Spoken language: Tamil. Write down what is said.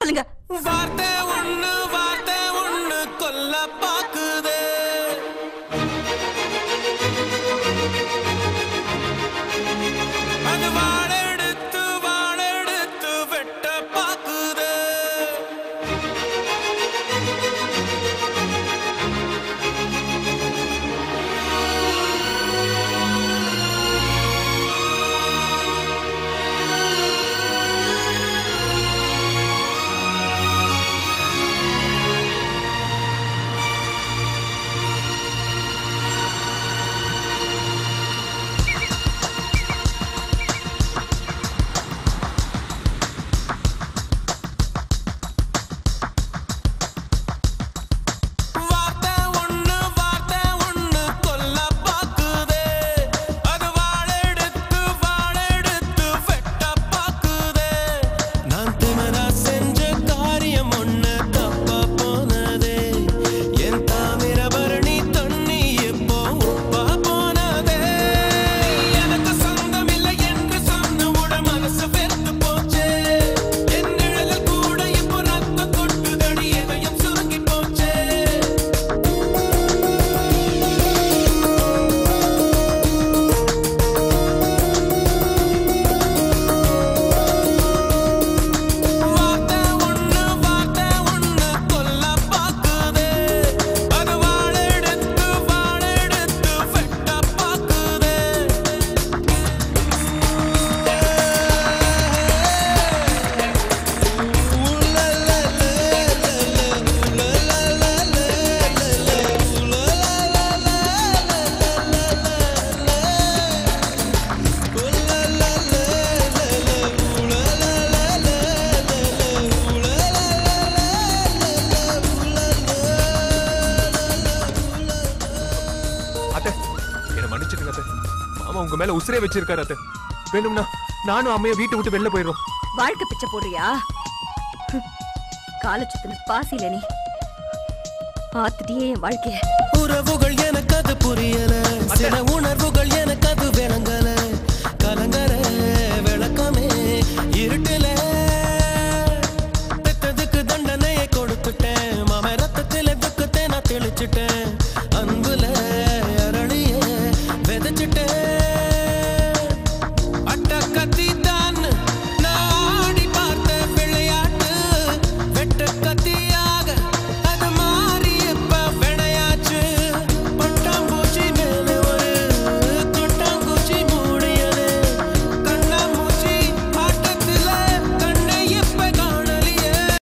சொல்லுங்க. வார்த்தை ஒண்ணு கொல்ல பாக்குதே. அது வாழெடுத்து வெட்ட பாக்குதே. உங்க மேல உசிரே வச்சிருக்காரு அத்தை. வேணும்னா நானும் அம்மைய வீட்டை விட்டு வெளில போயிடும். வாழ்க்கை பிச்சை போடுறியா? காலச்சுத்தின பாசில நீ ஆத்துட்டியே என் வாழ்க்கைய. உறவுகள் எனக்கு அது புரியல, சில உணர்வுகள் எனக்கு அது விளங்கல. கலங்கர விளக்கமே இருட்டுல